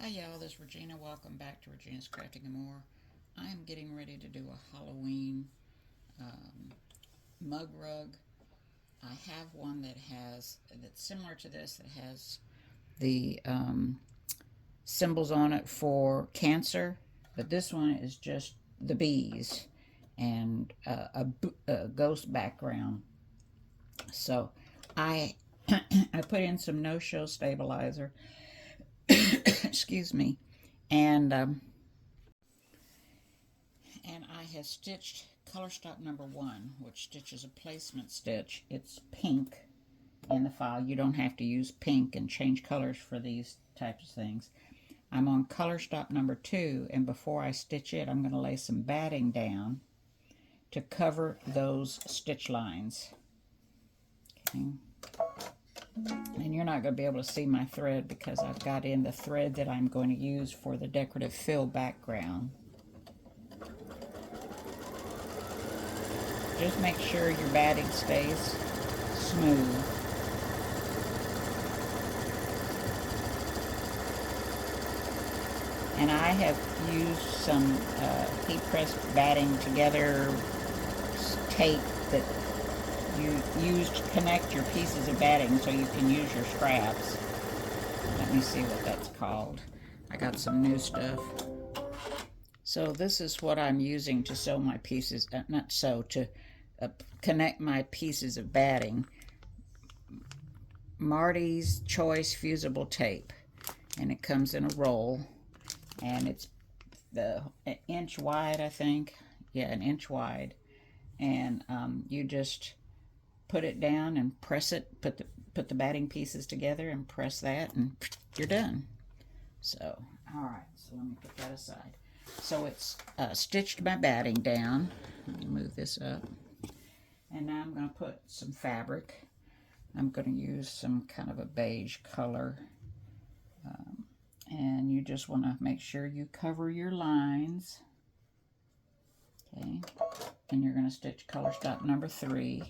Hi y'all, this is Regina. Welcome back to Regina's Crafting and More. I am getting ready to do a Halloween mug rug. I have one that's similar to this, that has the symbols on it for Cancer, but this one is just the bees and a ghost background. So I I put in some no-show stabilizer excuse me, and I have stitched color stop number 1, which stitches a placement stitch. It's pink in the file. You don't have to use pink and change colors for these types of things. I'm on color stop number 2, and before I stitch it, I'm going to lay some batting down to cover those stitch lines. Okay. And you're not going to be able to see my thread because I've got in the thread that I'm going to use for the decorative fill background. Just make sure your batting stays smooth. And I have used some heat pressed batting together tape that you use to connect your pieces of batting so you can use your scraps. Let me see what that's called. I got some new stuff. So this is what I'm using to sew my pieces, to connect my pieces of batting. Marty's Choice fusible tape, and it comes in a roll, and it's an inch wide, I think. Yeah, an inch wide, and you just put it down and press it. Put the batting pieces together and press that, and you're done. So, all right. So let me put that aside. So it's stitched my batting down. Let me move this up. And now I'm going to put some fabric. I'm going to use some kind of a beige color. And you just want to make sure you cover your lines. Okay. And you're going to stitch color stop number 3.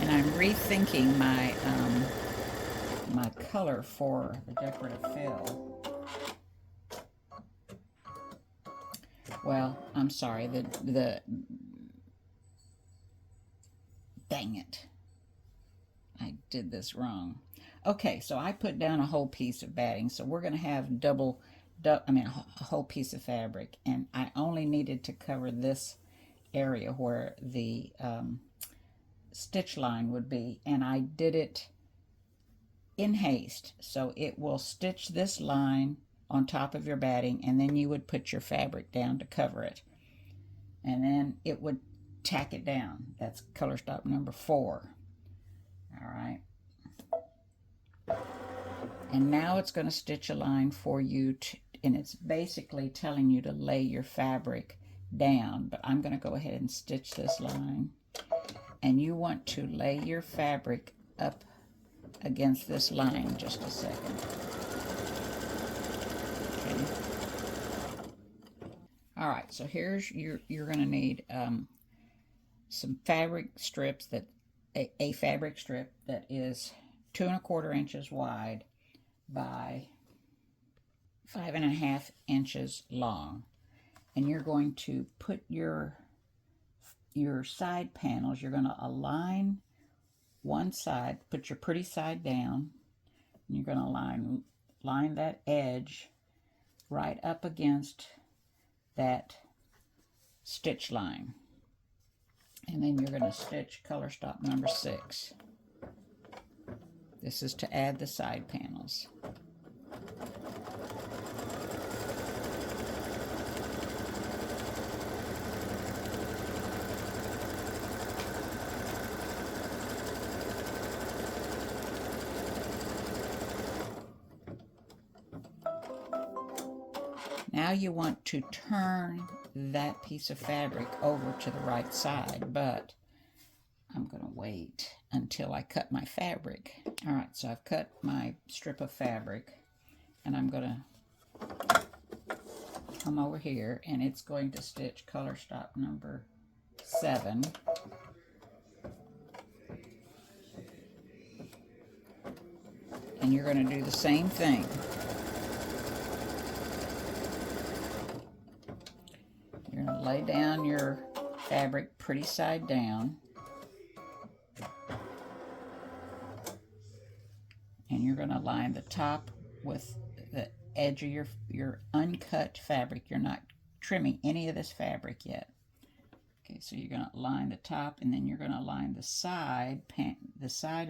And I'm rethinking my my color for the decorative fill. Well, I'm sorry, dang it, I did this wrong. Okay, so I put down a whole piece of batting, so we're going to have a whole piece of fabric, and I only needed to cover this area where the stitch line would be, and I did it in haste, so it will stitch this line on top of your batting, and then you would put your fabric down to cover it, and then it would tack it down. That's color stop number 4. All right, and now it's going to stitch a line for you and it's basically telling you to lay your fabric down, but I'm going to go ahead and stitch this line. And you want to lay your fabric up against this line. Just a second. Okay. All right, so here's you're going to need some fabric strips, a fabric strip that is 2 1/4 inches wide by 5 1/2 inches long, and you're going to put your side panels, you're going to align one side, put your pretty side down, and you're going to line that edge right up against that stitch line. And then you're going to stitch color stop number 6. This is to add the side panels. Now you want to turn that piece of fabric over to the right side, but I'm going to wait until I cut my fabric. All right, so I've cut my strip of fabric, and I'm going to come over here, and it's going to stitch color stop number 7. And you're going to do the same thing. You're going to lay down your fabric pretty side down. And you're going to line the top with the edge of your uncut fabric. You're not trimming any of this fabric yet. Okay, so you're going to line the top, and then you're going to line the side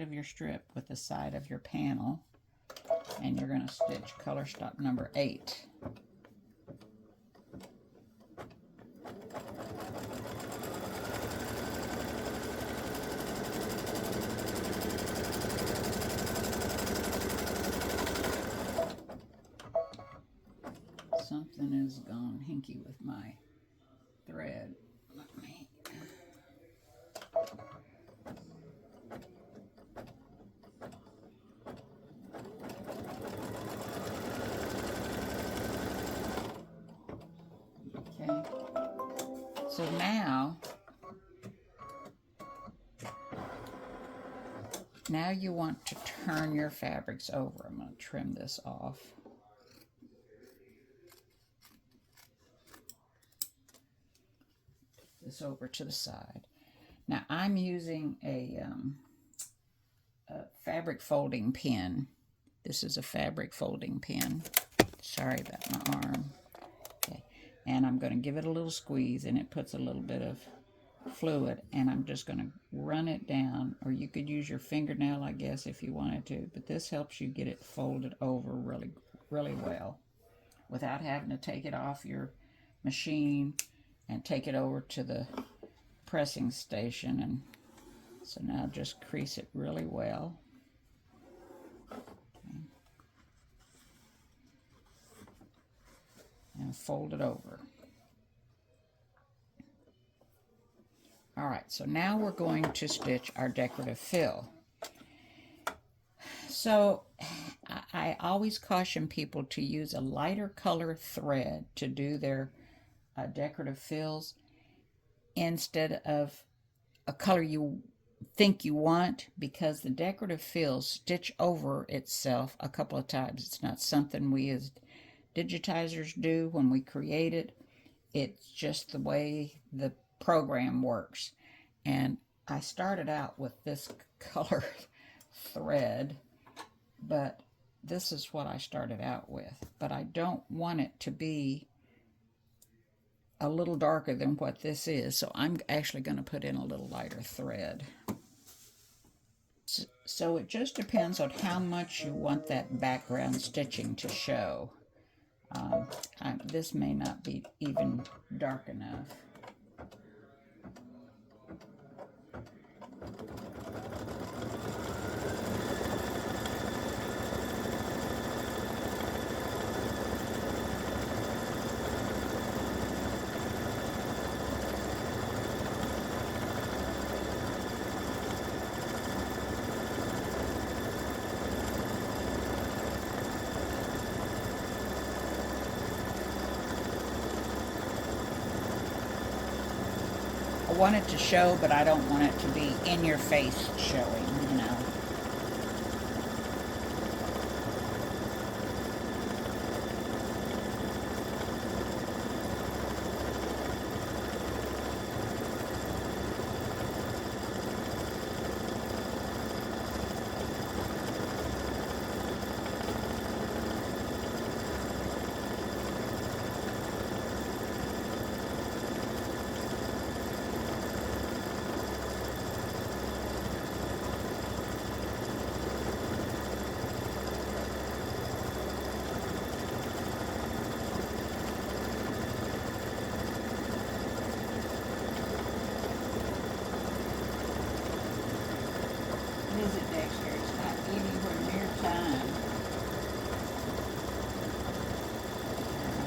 of your strip with the side of your panel, and you're going to stitch color stop number 8. Something has gone hinky with my thread. Let me. Okay. So now you want to turn your fabrics over. I'm going to trim this off. This over to the side. Now I'm using a fabric folding pin. This is a fabric folding pin. Sorry about my arm. Okay, and I'm going to give it a little squeeze, and it puts a little bit of fluid, and I'm just going to run it down, or you could use your fingernail, I guess, if you wanted to, but this helps you get it folded over really, really well without having to take it off your machine and take it over to the pressing station. And so now just crease it really well. Okay. And fold it over. All right, so now we're going to stitch our decorative fill. So I always caution people to use a lighter color thread to do their decorative fills instead of a color you think you want, because the decorative fills stitch over itself a couple of times. It's not something we as digitizers do when we create it. It's just the way the program works. And I started out with this color thread, but this is what I started out with. But I don't want it to be a little darker than what this is, so I'm actually going to put in a little lighter thread. So it just depends on how much you want that background stitching to show. This may not be even dark enough. I want it to show, but I don't want it to be in your face showing, you know. Visit Dexter, it's not anywhere near time.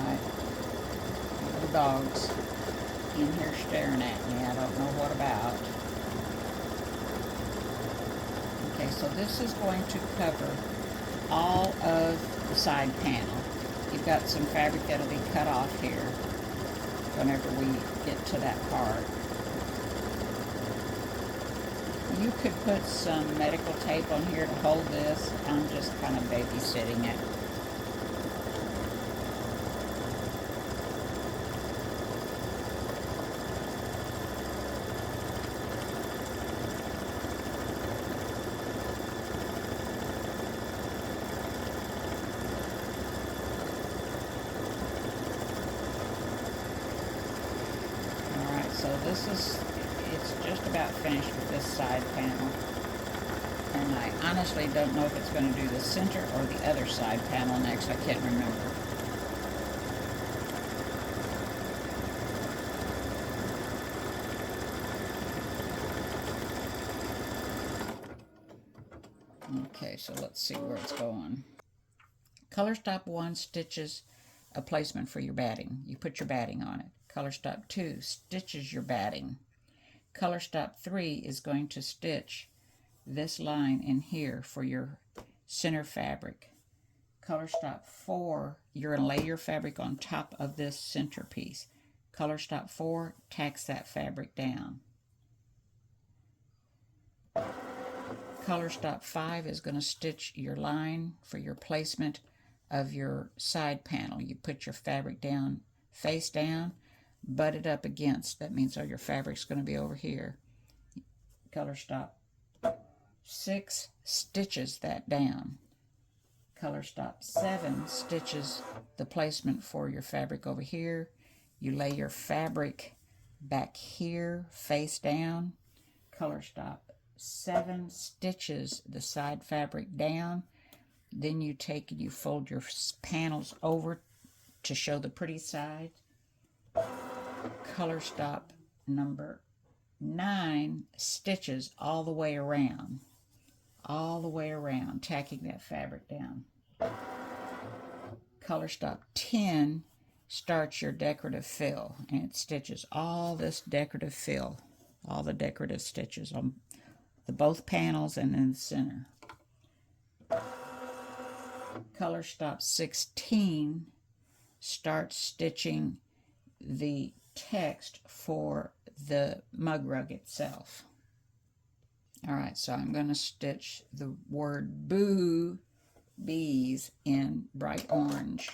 Alright, little dog's in here staring at me. I don't know what about. so this is going to cover all of the side panel. You've got some fabric that'll be cut off here whenever we get to that part. You could put some medical tape on here to hold this. I'm just kind of babysitting it. So it's just about finished with this side panel. And I honestly don't know if it's going to do the center or the other side panel next. I can't remember. Okay, so let's see where it's going. Color stop 1 stitches a placement for your batting. You put your batting on it. Color stop 2 stitches your batting. Color stop 3 is going to stitch this line in here for your center fabric. Color stop 4, you're going to lay your fabric on top of this center piece. Color stop 4 tacks that fabric down. Color stop 5 is going to stitch your line for your placement of your side panel. You put your fabric down, face down, butt it up against. That means all your fabric's going to be over here. Color stop 6 stitches that down. Color stop 7 stitches the placement for your fabric over here. You lay your fabric back here, face down. Color stop 7 stitches the side fabric down. Then you take and you fold your panels over to show the pretty side. Color stop number 9 stitches all the way around, tacking that fabric down. Color stop 10 starts your decorative fill, and it stitches all this decorative fill, all the decorative stitches on the both panels and in the center. Color stop 16 starts stitching the text for the mug rug itself. Alright, so I'm going to stitch the word Boo Bees in bright orange.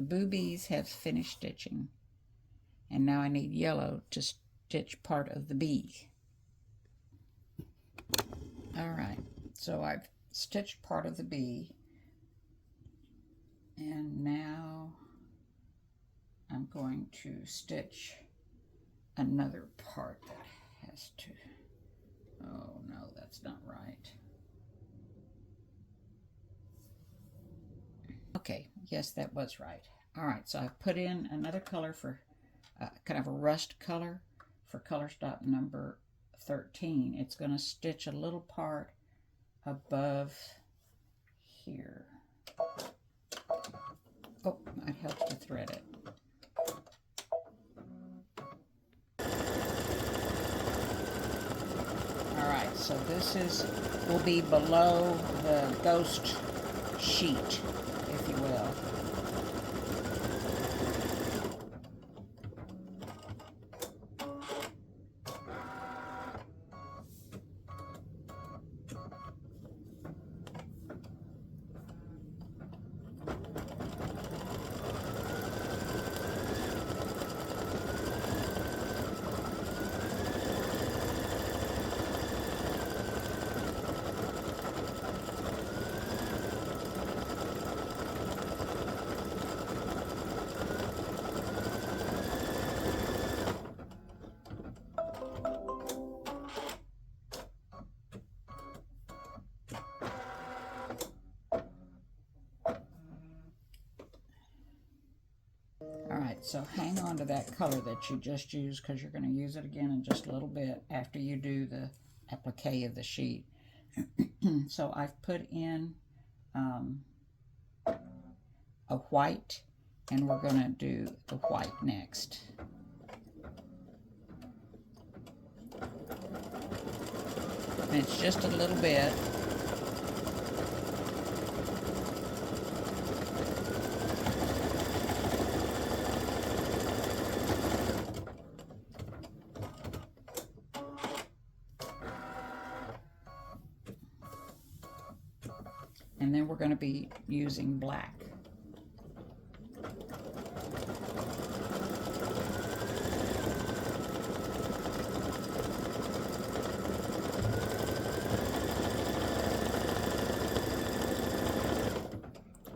the Boo Bees have finished stitching, and now I need yellow to stitch part of the bee. Alright, so I've stitched part of the bee, and now I'm going to stitch another part that has to, oh no, that's not right. Okay, yes, that was right. Alright, so I've put in another color for kind of a rust color for color stop number 13. It's going to stitch a little part above here. Oh, it helps to thread it. Alright, so this will be below the ghost sheet, if you will. Alright, so hang on to that color that you just used, because you're going to use it again in just a little bit after you do the applique of the sheet. So I've put in a white, and we're going to do the white next. And it's just a little bit. And then we're going to be using black.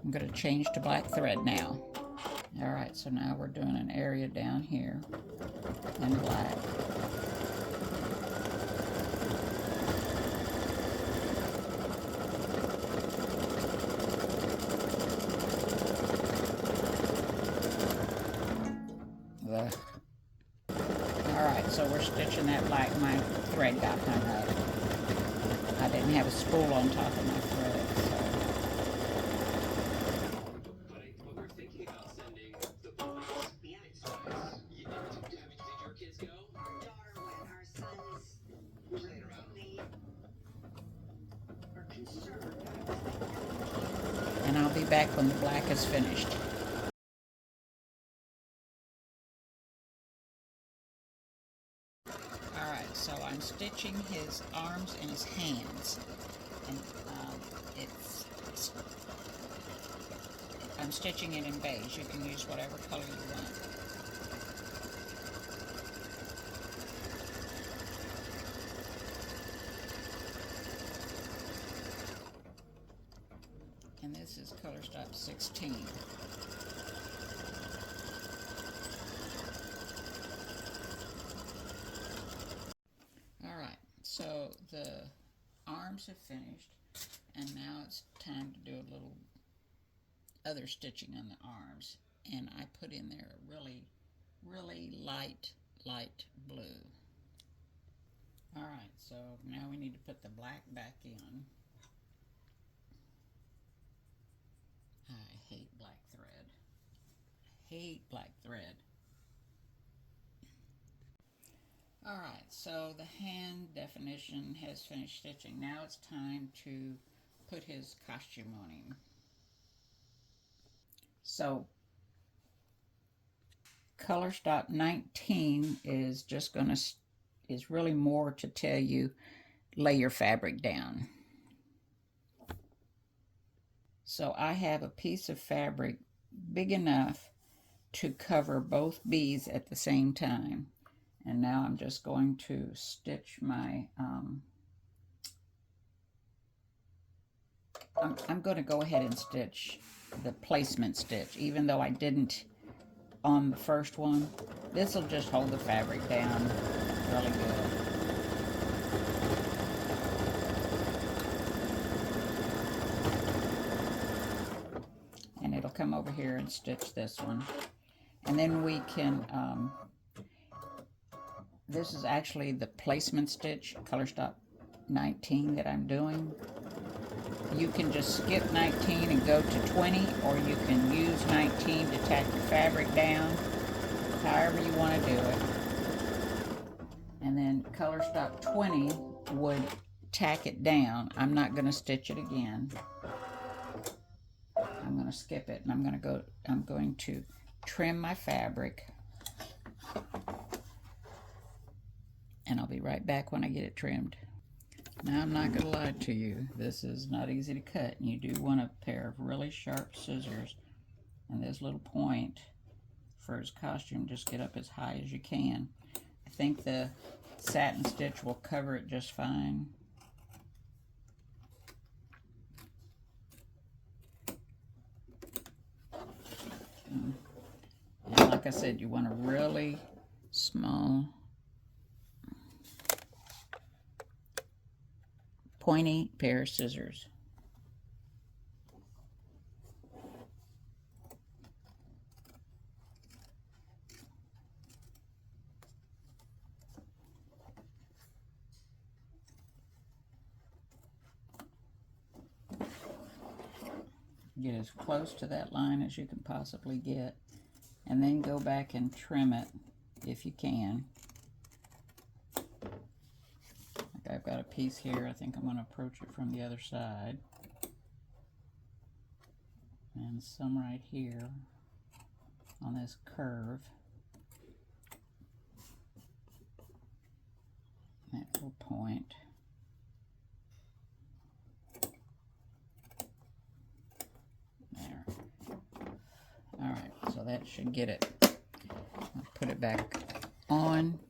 I'm going to change to black thread now. Alright, so now we're doing an area down here in black. Alright, so we're stitching that black. My thread got hung up. I didn't have a spool on top of my thread, so. But we're thinking about sending the boys. Yeah, it's nice. Did your kids go? Our daughter went. Our sons Playing around. really are concerned. And I'll be back when the black is finished. Alright, so I'm stitching his arms and his hands. And I'm stitching it in beige. You can use whatever color you want. And this is color stop 16. Alright, so the arms have finished, and now it's time to do a little other stitching on the arms. And I put in there a really light blue. Alright, so now we need to put the black back in. I hate black thread. I hate black thread. Alright, so the hand definition has finished stitching. Now it's time to put his costume on him. So color stop 19 is just going to, is really more to tell you lay your fabric down. So I have a piece of fabric big enough to cover both bees at the same time. And now I'm just going to stitch my, I'm going to go ahead and stitch the placement stitch, even though I didn't on the first one. This will just hold the fabric down really good. And it'll come over here and stitch this one. And then we can, this is actually the placement stitch, color stop 19 that I'm doing. You can just skip 19 and go to 20, or you can use 19 to tack the fabric down, however you want to do it. And then color stop 20 would tack it down. I'm not going to stitch it again. I'm going to skip it, and I'm going to trim my fabric. And I'll be right back when I get it trimmed. Now, I'm not going to lie to you. This is not easy to cut. And you do want a pair of really sharp scissors. And this little point for his costume, just get up as high as you can. I think the satin stitch will cover it just fine. And like I said, you want a really small, pointy pair of scissors. Get as close to that line as you can possibly get, and then go back and trim it if you can. I've got a piece here. I think I'm going to approach it from the other side. And some right here on this curve. That little point. There. Alright, so that should get it. I'll put it back on.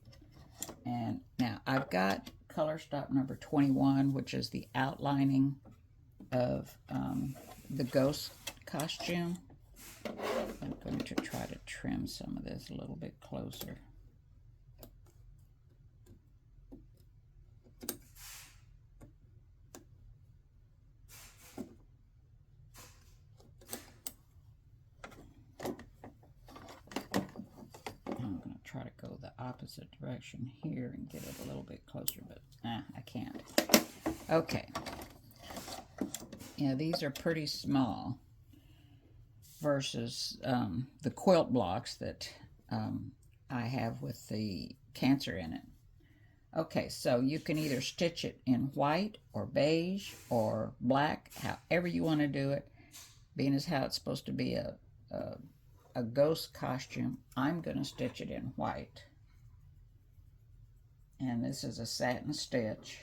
And now I've got color stop number 21, which is the outlining of the ghost costume. I'm going to try to trim some of this a little bit closer. I'm going to try to go the opposite direction here and get it a little bit closer, but I can't. Okay. Yeah, these are pretty small versus the quilt blocks that I have with the cancer in it. Okay, so you can either stitch it in white or beige or black, however you want to do it. Being as how it's supposed to be a ghost costume, I'm going to stitch it in white. And this is a satin stitch,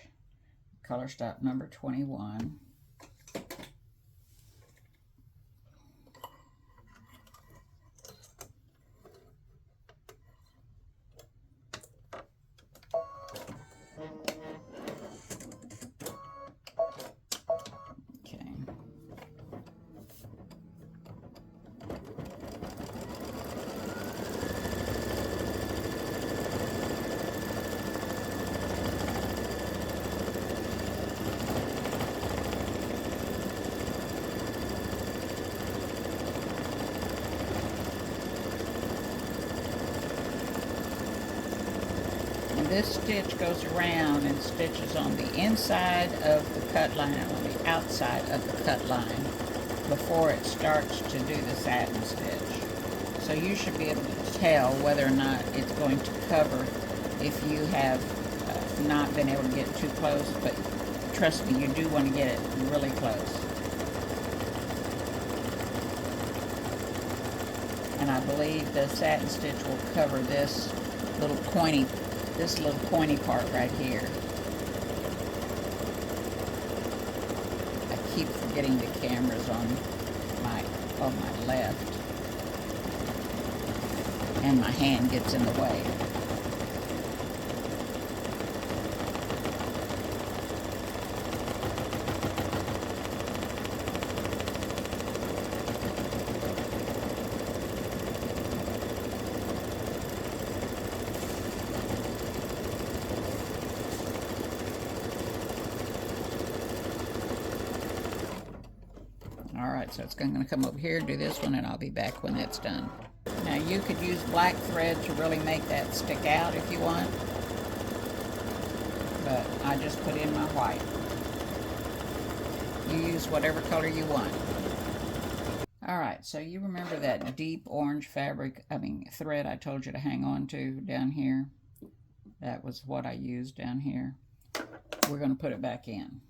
color stop number 21. This stitch goes around and stitches on the inside of the cut line and on the outside of the cut line before it starts to do the satin stitch. So you should be able to tell whether or not it's going to cover if you have not been able to get too close, but trust me, you do want to get it really close. And I believe the satin stitch will cover this little pointy part right here. I keep forgetting the camera's on my left. and my hand gets in the way. Alright, so it's going to come over here, do this one, and I'll be back when that's done. Now you could use black thread to really make that stick out if you want, but I just put in my white. You use whatever color you want. Alright, so you remember that deep orange thread I told you to hang on to down here? That was what I used down here. We're going to put it back in.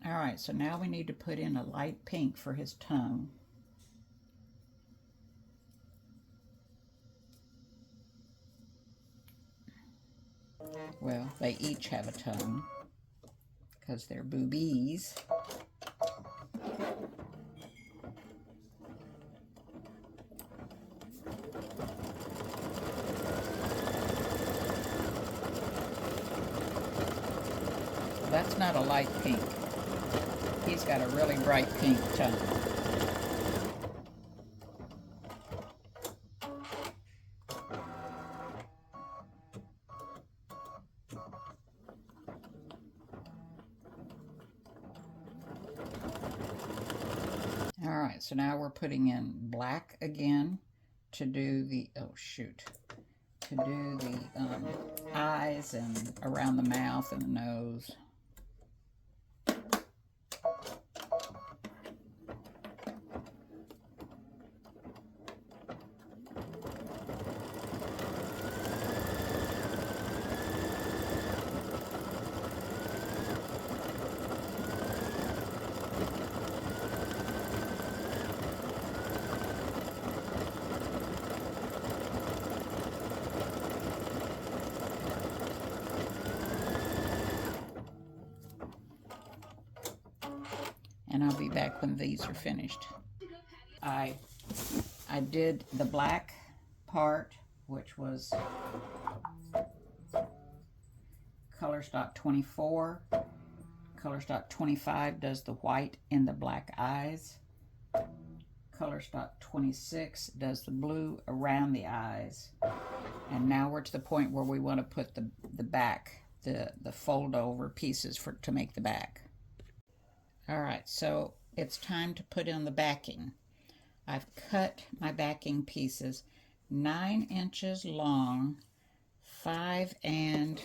Alright, so now we need to put in a light pink for his tongue. Well, they each have a tongue because they're boobies. That's not a light pink. He's got a really bright pink tongue. Alright, so now we're putting in black again to do the, to do the eyes and around the mouth and the nose. And I'll be back when these are finished. I did the black part, which was color stock 24. Color stock 25 does the white and the black eyes. Color stock 26 does the blue around the eyes. And now we're to the point where we want to put the back, the fold over pieces to make the back. Alright, so it's time to put in the backing. I've cut my backing pieces 9 inches long, 5 and,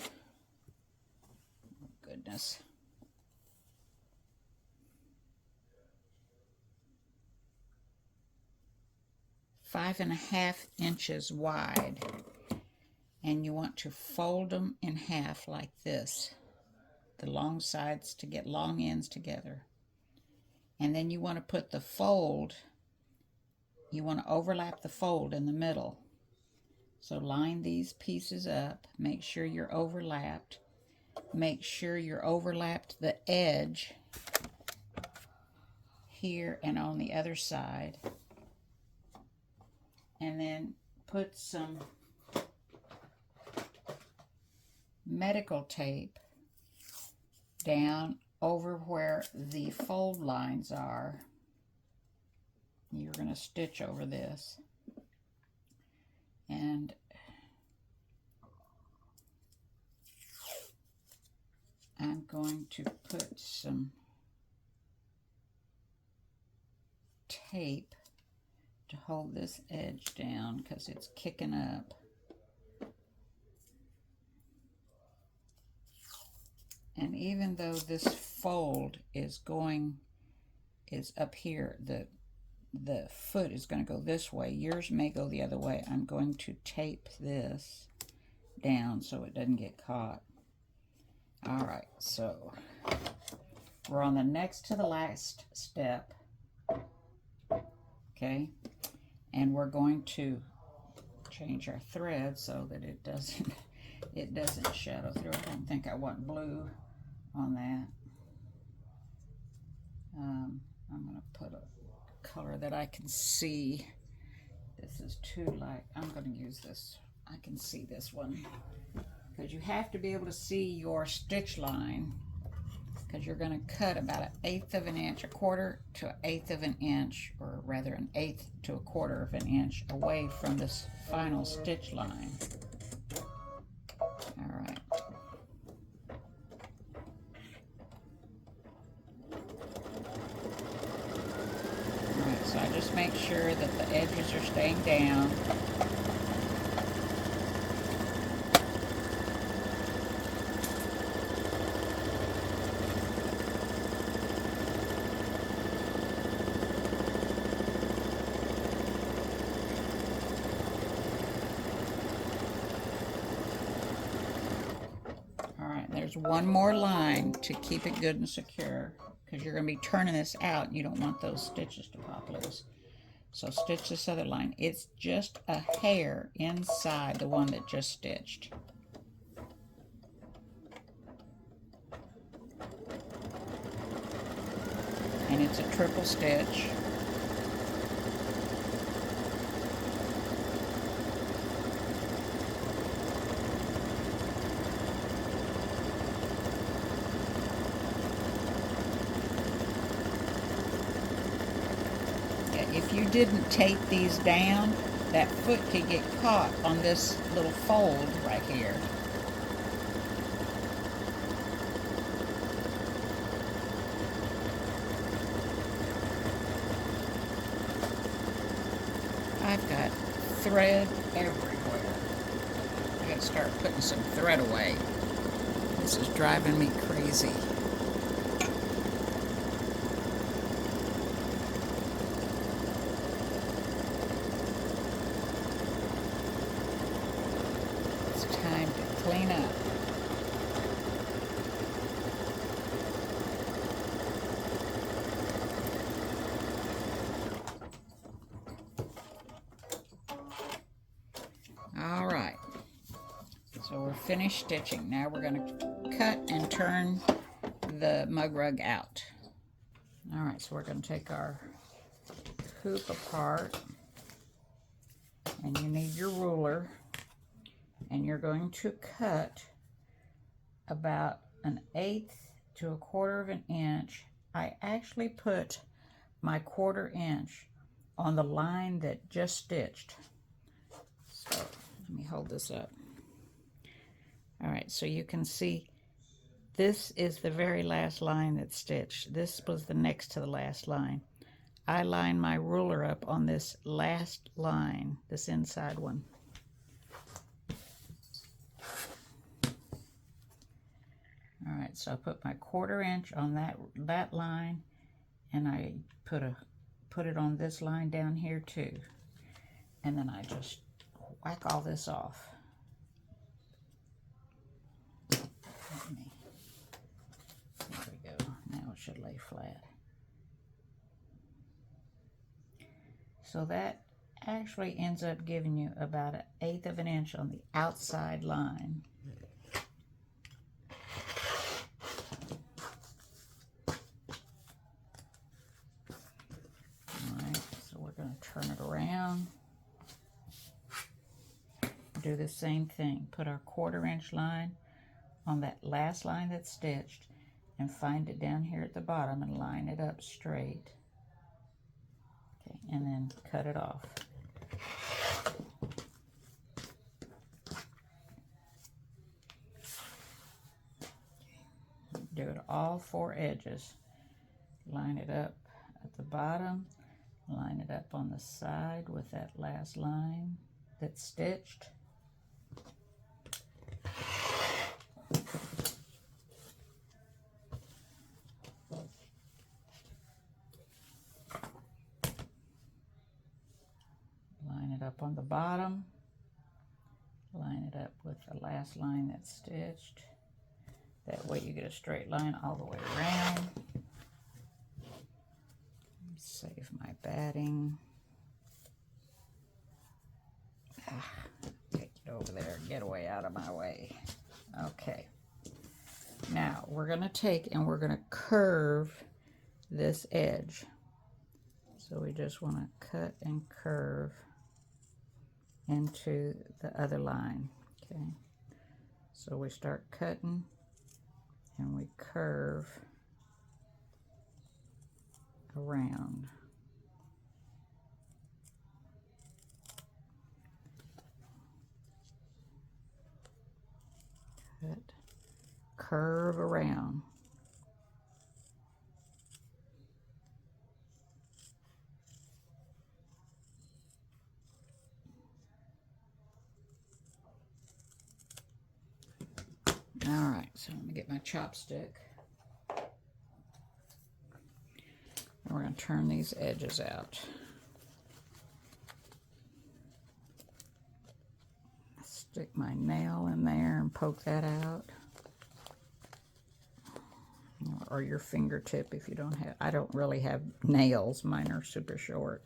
oh goodness, 5.5 inches wide. And you want to fold them in half like this. The long sides to get long ends together. And then you want to put the fold, you want to overlap the fold in the middle. So line these pieces up, make sure you're overlapped. Make sure you're overlapped the edge here and on the other side. And then put some medical tape down over where the fold lines are. You're going to stitch over this. And I'm going to put some tape to hold this edge down because it's kicking up. And even though this fold is up here, the foot is going to go this way. Yours may go the other way. I'm going to tape this down so it doesn't get caught. All right, so we're on the next to the last step. Okay, and we're going to change our thread so that it doesn't shadow through. I don't think I want blue on that. I'm going to put a color that I can see. This is too light. I'm going to use this. I can see this one because you have to be able to see your stitch line, because you're going to cut about 1/8 of an inch, 1/4 to 1/8 of an inch, or rather 1/8 to 1/4 of an inch away from this final stitch line. All right. All right, so I just make sure that the edges are staying down. There's one more line to keep it good and secure, because you're going to be turning this out. You don't want those stitches to pop loose. So stitch this other line. It's just a hair inside the one that just stitched. And it's a triple stitch. If you didn't tape these down, that foot could get caught on this little fold right here. I've got thread everywhere. I gotta start putting some thread away. This is driving me crazy. Time to clean up. All right, so we're finished stitching. Now we're going to cut and turn the mug rug out. All right, so we're going to take our hoop apart, and you need your ruler. And you're going to cut about 1/8 to 1/4 of an inch. I actually put my 1/4 inch on the line that just stitched. So let me hold this up. All right, so you can see this is the very last line that's stitched. This was the next to the last line. I line my ruler up on this last line, this inside one. All right, so I put my 1/4 inch on that line, and I put it on this line down here too. And then I just whack all this off. There we go. Now it should lay flat. So that actually ends up giving you about 1/8 of an inch on the outside line. Turn it around. Do the same thing. Put our 1/4 inch line on that last line that's stitched, and find it down here at the bottom and line it up straight. Okay, and then cut it off. all 4 edges. Line it up at the bottom, line it up on the side with that last line that's stitched. Line it up on the bottom, line it up with the last line that's stitched. That way you get a straight line all the way around. Save my batting. Take it over there, get away out of my way. Okay. Now we're going to take and we're going to curve this edge. So we just want to cut and curve into the other line. Okay. So we start cutting and we curve around. Cut, curve around. All right, so let me get my chopstick. We're going to turn these edges out. Stick my nail in there and poke that out. Or your fingertip if you don't have, I don't really have nails, mine are super short.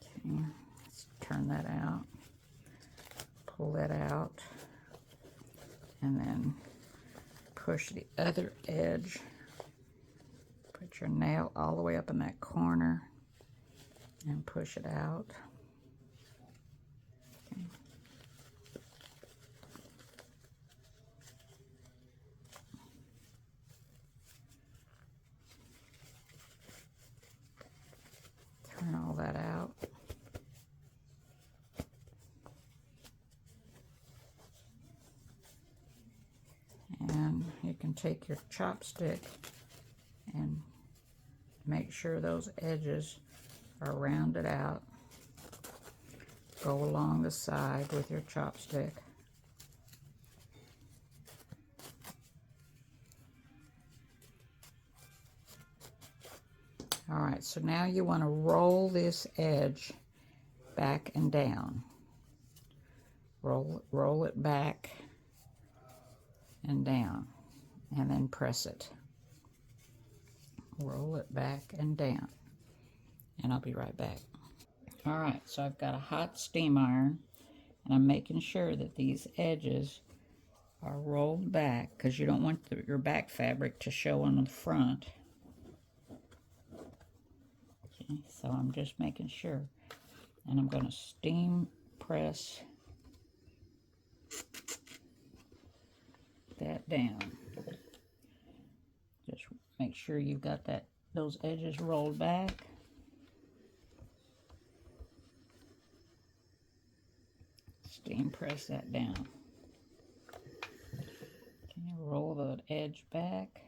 Okay, let's turn that out. Pull that out. And then push the other edge. Put your nail all the way up in that corner and push it out. Okay. Turn all that out. And you can take your chopstick and make sure those edges are rounded out. Go along the side with your chopstick. All right, so now you want to roll this edge back and down. Roll it back and down, and then press it. Roll it back and down, and I'll be right back. All right, so I've got a hot steam iron, and I'm making sure that these edges are rolled back because you don't want your back fabric to show on the front. Okay, so I'm just making sure, and I'm going to steam press that down. Just make sure you've got those edges rolled back. Steam press that down. Can you roll the edge back?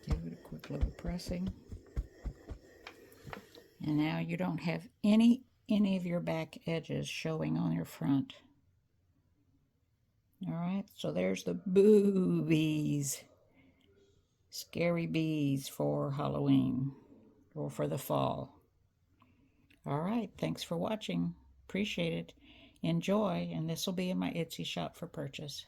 Give it a quick little pressing. And now you don't have any of your back edges showing on your front. All right, so there's the Boooo Bees. Scary bees for Halloween or for the fall. All right, thanks for watching. Appreciate it. Enjoy, and this will be in my Etsy shop for purchase.